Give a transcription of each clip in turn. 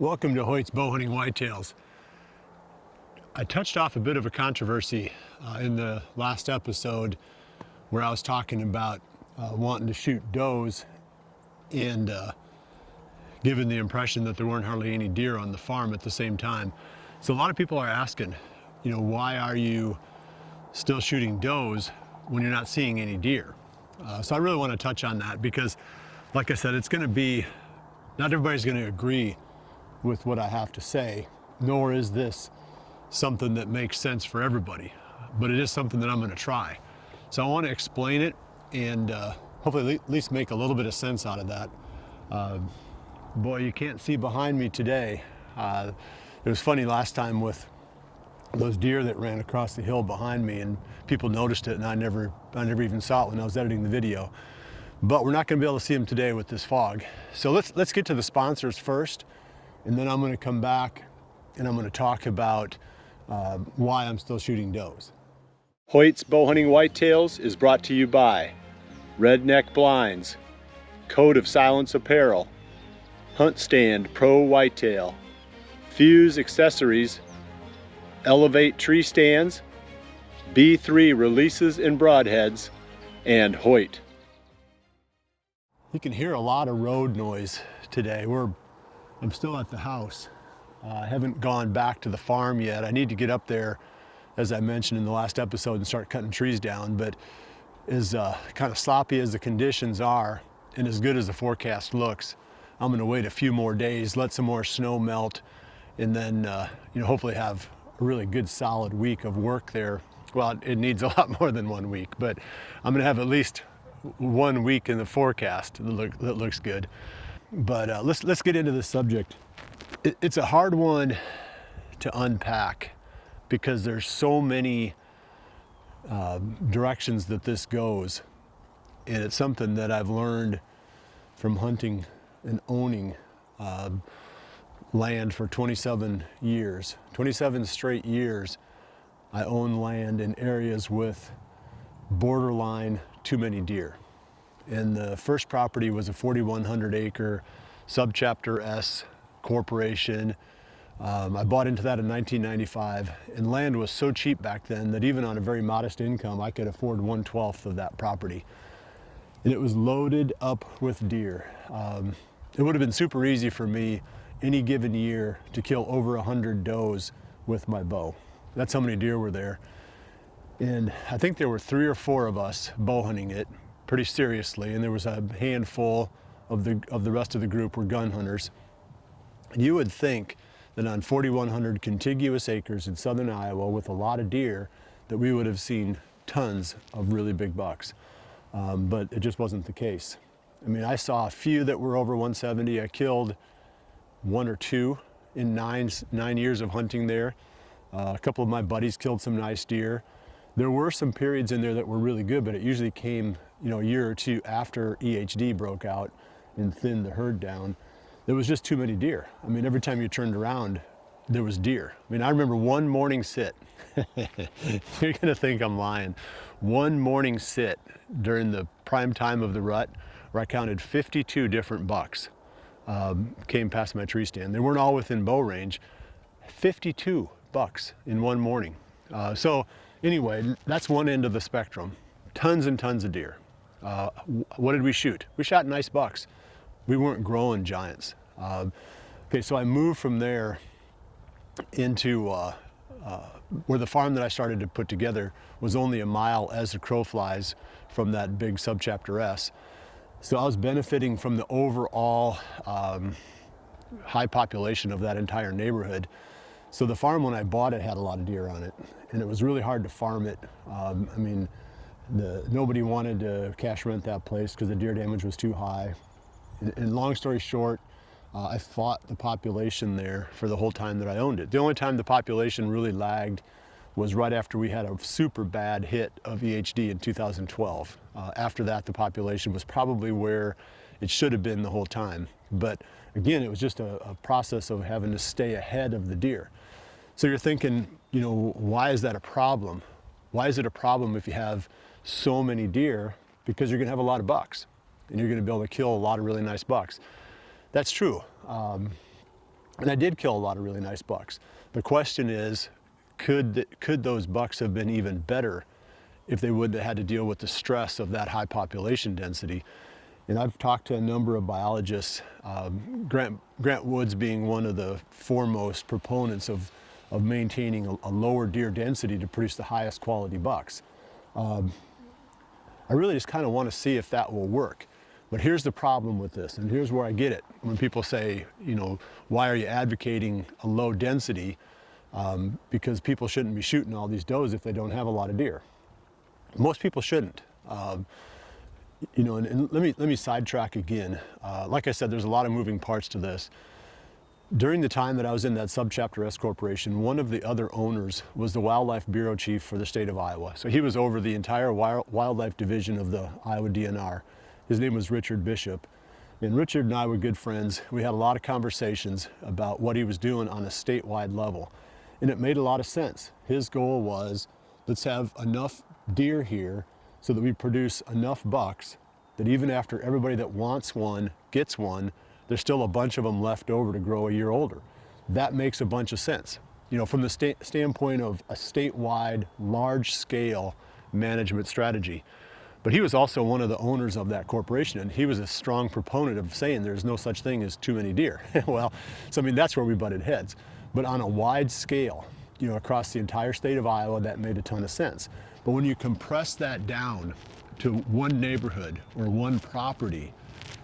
Welcome to Hoyt's Bowhunting Whitetails. I touched off a bit of a controversy in the last episode where I was talking about wanting to shoot does and given the impression that there weren't hardly any deer on the farm at the same time. So a lot of people are asking, why are you still shooting does when you're not seeing any deer? So I really want to touch on that because, like I said, it's going to be, not everybody's going to agree with what I have to say, nor is this something that makes sense for everybody, but it is something that I'm going to try. So I want to explain it and hopefully at least make a little bit of sense out of that. Boy, you can't see behind me today. It was funny last time with those deer that ran across the hill behind me, and people noticed it, and I never even saw it when I was editing the video. But we're not going to be able to see them today with this fog. So let's get to the sponsors first. And then I'm going to come back and I'm going to talk about why I'm still shooting does. Hoyt's Bowhunting Whitetails is brought to you by Redneck Blinds, Code of Silence Apparel, Hunt Stand Pro Whitetail, Fuse Accessories, Elevate Tree Stands, B3 Releases and Broadheads, and Hoyt. You can hear a lot of road noise today. I'm still at the house. I haven't gone back to the farm yet. I need to get up there, as I mentioned in the last episode, and start cutting trees down. But as kind of sloppy as the conditions are, and as good as the forecast looks, I'm going to wait a few more days, let some more snow melt, and then hopefully have a really good solid week of work there. Well, it needs a lot more than 1 week, but I'm going to have at least 1 week in the forecast that looks good. But let's get into this subject. It's a hard one to unpack because there's so many directions that this goes, and it's something that I've learned from hunting and owning land for 27 years. 27 straight years I own land in areas with borderline too many deer. And the first property was a 4,100 acre Subchapter S corporation. I bought into that in 1995, and land was so cheap back then that even on a very modest income, I could afford 1/12 of that property. And it was loaded up with deer. It would have been super easy for me any given year to kill over 100 does with my bow. That's how many deer were there. And I think there were 3 or 4 of us bow hunting it pretty seriously, and there was a handful of the rest of the group were gun hunters. And you would think that on 4,100 contiguous acres in southern Iowa with a lot of deer that we would have seen tons of really big bucks, but it just wasn't the case. I mean, I saw a few that were over 170. I killed 1 or 2 in nine years of hunting there. A couple of my buddies killed some nice deer. There were some periods in there that were really good, but it usually came, a year or 2 after EHD broke out and thinned the herd down. There was just too many deer. I mean, every time you turned around, there was deer. I mean, I remember one morning sit. You're gonna think I'm lying. One morning sit during the prime time of the rut where I counted 52 different bucks came past my tree stand. They weren't all within bow range. 52 bucks in one morning. So anyway, that's one end of the spectrum. Tons and tons of deer. What did we shoot? We shot nice bucks. We weren't growing giants. Okay, so I moved from there into where the farm that I started to put together was only a mile as the crow flies from that big Subchapter S. So I was benefiting from the overall high population of that entire neighborhood. So the farm, when I bought it, had a lot of deer on it, and it was really hard to farm it. I mean, nobody wanted to cash rent that place because the deer damage was too high. And long story short, I fought the population there for the whole time that I owned it. The only time the population really lagged was right after we had a super bad hit of EHD in 2012. After that, the population was probably where it should have been the whole time. But again, it was just a process of having to stay ahead of the deer. So you're thinking, why is that a problem? Why is it a problem if you have so many deer? Because you're gonna have a lot of bucks, and you're gonna be able to kill a lot of really nice bucks. That's true. And I did kill a lot of really nice bucks. The question is, could those bucks have been even better if they would have had to deal with the stress of that high population density? And I've talked to a number of biologists, Grant Woods being one of the foremost proponents of maintaining a lower deer density to produce the highest quality bucks. I really just kind of want to see if that will work. But here's the problem with this, and here's where I get it. When people say, you know, why are you advocating a low density? Because people shouldn't be shooting all these does if they don't have a lot of deer. Most people shouldn't. You know, and let me sidetrack again. Like I said, there's a lot of moving parts to this. During the time that I was in that subchapter S corporation, one of the other owners was the wildlife bureau chief for the state of Iowa. So he was over the entire wildlife division of the Iowa DNR. His name was Richard Bishop. And Richard and I were good friends. We had a lot of conversations about what he was doing on a statewide level. And it made a lot of sense. His goal was, let's have enough deer here so that we produce enough bucks that even after everybody that wants one gets one, there's still a bunch of them left over to grow a year older. That makes a bunch of sense. You know, from the standpoint of a statewide, large-scale management strategy. But he was also one of the owners of that corporation, and he was a strong proponent of saying there's no such thing as too many deer. Well, so I mean, that's where we butted heads. But on a wide scale, you know, across the entire state of Iowa, that made a ton of sense. But when you compress that down to one neighborhood or one property,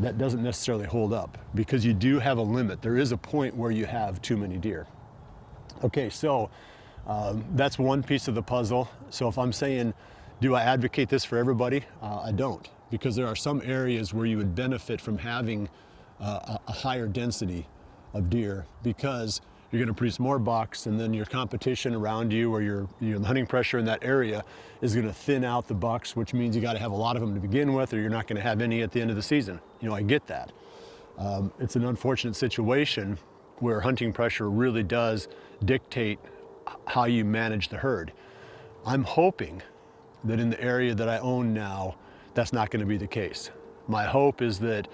that doesn't necessarily hold up, because you do have a limit. There is a point where you have too many deer. Okay, so that's one piece of the puzzle. So if I'm saying, do I advocate this for everybody? I don't, because there are some areas where you would benefit from having a higher density of deer, because you're going to produce more bucks, and then your competition around you, or your the hunting pressure in that area is going to thin out the bucks, which means you got to have a lot of them to begin with, or you're not going to have any at the end of the season. You know, I get that. It's an unfortunate situation where hunting pressure really does dictate how you manage the herd. I'm hoping that in the area that I own now, that's not going to be the case. My hope is that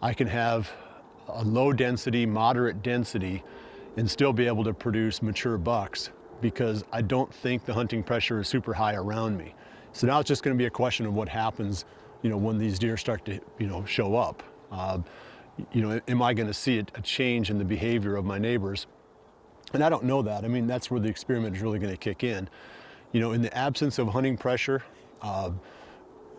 I can have a low density, moderate density, and still be able to produce mature bucks, because I don't think the hunting pressure is super high around me. So now it's just going to be a question of what happens, you know, when these deer start to, you know, show up. You know, am I going to see a change in the behavior of my neighbors? And I don't know that. I mean, that's where the experiment is really going to kick in. You know, in the absence of hunting pressure,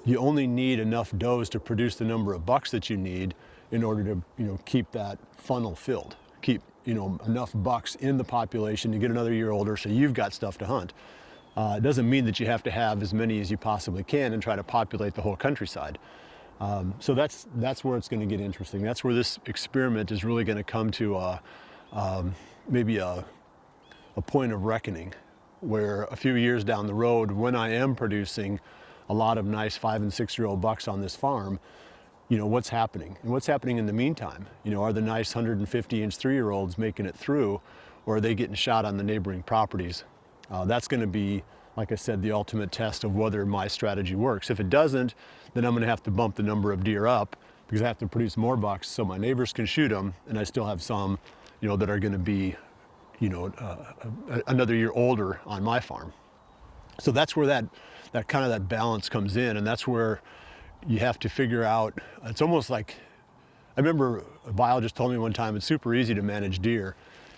you only need enough does to produce the number of bucks that you need in order to, you know, keep that funnel filled. Keep, you know, enough bucks in the population to get another year older, so you've got stuff to hunt. It doesn't mean that you have to have as many as you possibly can and try to populate the whole countryside. So that's where it's going to get interesting. That's where this experiment is really going to come to maybe a point of reckoning, where a few years down the road, when I am producing a lot of nice 5- and 6-year-old bucks on this farm, you know, what's happening? And what's happening in the meantime? You know, are the nice 150-inch 3-year-olds making it through, or are they getting shot on the neighboring properties? That's going to be, like I said, the ultimate test of whether my strategy works. If it doesn't, then I'm going to have to bump the number of deer up, because I have to produce more bucks so my neighbors can shoot them, and I still have some, you know, that are going to be, you know, another year older on my farm. So that's where that kind of that balance comes in, and that's where you have to figure out. It's almost like, I remember a biologist told me one time, it's super easy to manage deer.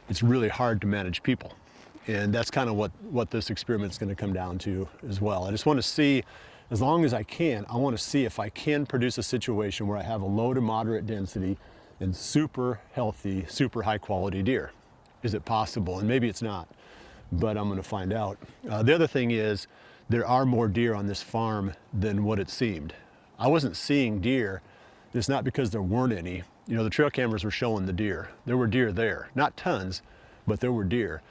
It's really hard to manage people. And that's kind of what this experiment is going to come down to as well. I just want to see, as long as I can, I want to see if I can produce a situation where I have a low to moderate density and super healthy, super high quality deer. Is it possible? And maybe it's not, but I'm going to find out. The other thing is, there are more deer on this farm than what it seemed. I wasn't seeing deer. It's not because there weren't any. You know, the trail cameras were showing the deer. There were deer there. Not tons, but there were deer.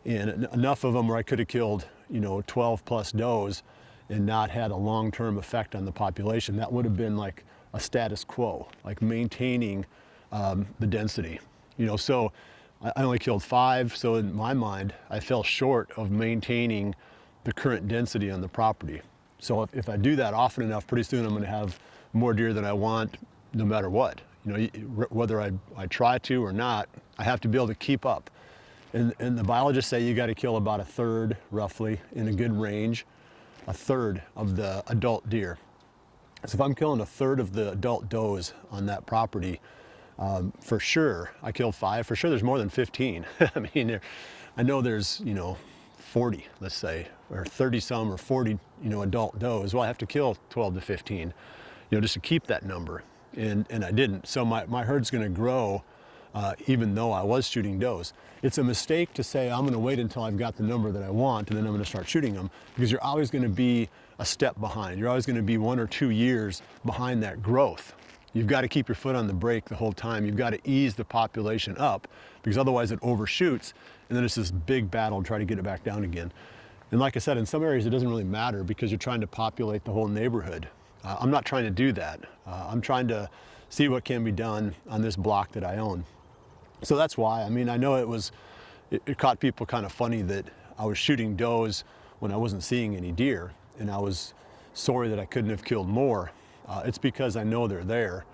And enough of them where I could have killed, you know, 12 plus does and not had a long-term effect on the population. That would have been like a status quo, like maintaining the density. You know, so I only killed 5, so in my mind, I fell short of maintaining the current density on the property. So if I do that often enough, pretty soon I'm going to have more deer than I want, no matter what. You know, whether I try to or not, I have to be able to keep up. And the biologists say you got to kill about a third, roughly, in a good range, a third of the adult deer. So if I'm killing a third of the adult does on that property, for sure I killed 5. For sure there's more than 15. I mean, I know there's, you know, 40, let's say, or 30 some or 40, you know, adult does. Well, I have to kill 12 to 15, you know, just to keep that number. And I didn't. So my herd's going to grow even though I was shooting does. It's a mistake to say I'm going to wait until I've got the number that I want and then I'm going to start shooting them, because you're always going to be a step behind. You're always going to be 1 or 2 years behind that growth. You've got to keep your foot on the brake the whole time. You've got to ease the population up, because otherwise it overshoots and then it's this big battle to try to get it back down again. And like I said, in some areas it doesn't really matter because you're trying to populate the whole neighborhood. I'm not trying to do that. I'm trying to see what can be done on this block that I own. So that's why. I mean, I know it caught people kind of funny that I was shooting does when I wasn't seeing any deer, and I was sorry that I couldn't have killed more. It's because I know they're there,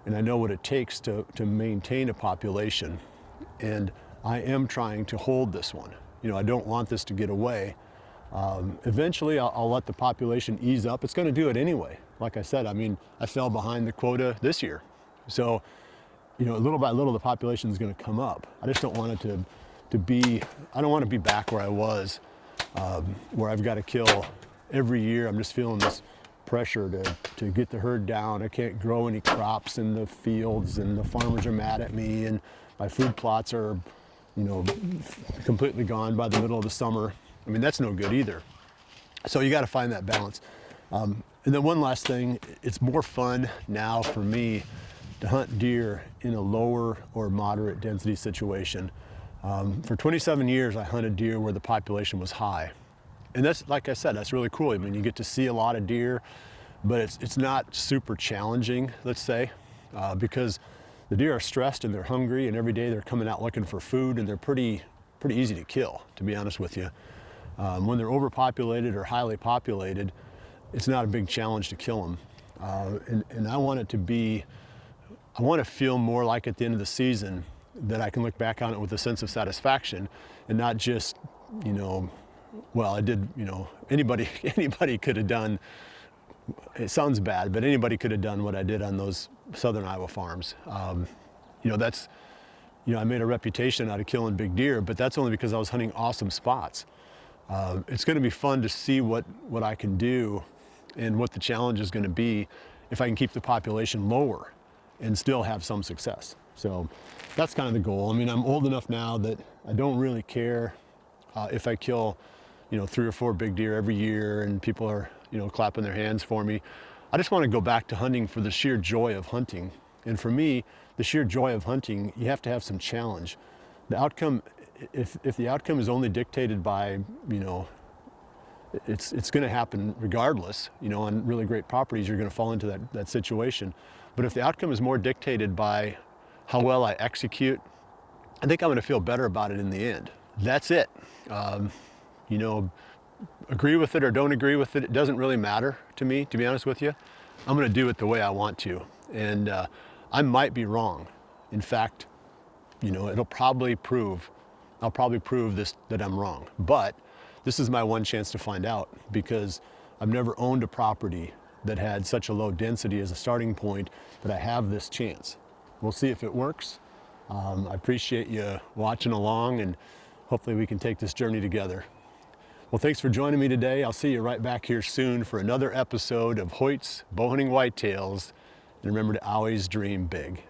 and I know what it takes to maintain a population, and I am trying to hold this one. You know, I don't want this to get away. Eventually I'll let the population ease up. It's going to do it anyway. Like I said, I mean, I fell behind the quota this year. So, you know, little by little the population is going to come up. I just don't want it to be, I don't want to be back where I was, where I've got to kill every year. I'm just feeling this pressure to get the herd down. I can't grow any crops in the fields, and the farmers are mad at me, and my food plots are, you know, completely gone by the middle of the summer. I mean, that's no good either. So you got to find that balance. And then one last thing, it's more fun now for me to hunt deer in a lower or moderate density situation. For 27 years, I hunted deer where the population was high. And that's, like I said, that's really cool. I mean, you get to see a lot of deer, but it's not super challenging, let's say, because the deer are stressed and they're hungry, and every day they're coming out looking for food, and they're pretty easy to kill, to be honest with you. When they're overpopulated or highly populated, it's not a big challenge to kill them. And I want it to be, I want to feel more like at the end of the season that I can look back on it with a sense of satisfaction, and not just, you know, well, I did, you know, anybody could have done, it sounds bad, but anybody could have done what I did on those southern Iowa farms. You know, that's, you know, I made a reputation out of killing big deer, but that's only because I was hunting awesome spots. It's going to be fun to see what I can do and what the challenge is going to be if I can keep the population lower and still have some success. So that's kind of the goal. I mean, I'm old enough now that I don't really care if I kill, you know, 3 or 4 big deer every year and people are, you know, clapping their hands for me. I just want to go back to hunting for the sheer joy of hunting. And for me, the sheer joy of hunting, you have to have some challenge. The outcome, if the outcome is only dictated by, you know, it's going to happen regardless, you know, on really great properties, you're going to fall into that situation. But if the outcome is more dictated by how well I execute, I think I'm going to feel better about it in the end. That's it. You know, agree with it or don't agree with it, it doesn't really matter to me, to be honest with you. I'm going to do it the way I want to. And I might be wrong. In fact, you know, I'll probably prove this, that I'm wrong. But this is my one chance to find out, because I've never owned a property that had such a low density as a starting point that I have this chance. We'll see if it works. I appreciate you watching along, and hopefully we can take this journey together. Well, thanks for joining me today. I'll see you right back here soon for another episode of Hoyt's Bowhunting Whitetails. And remember to always dream big.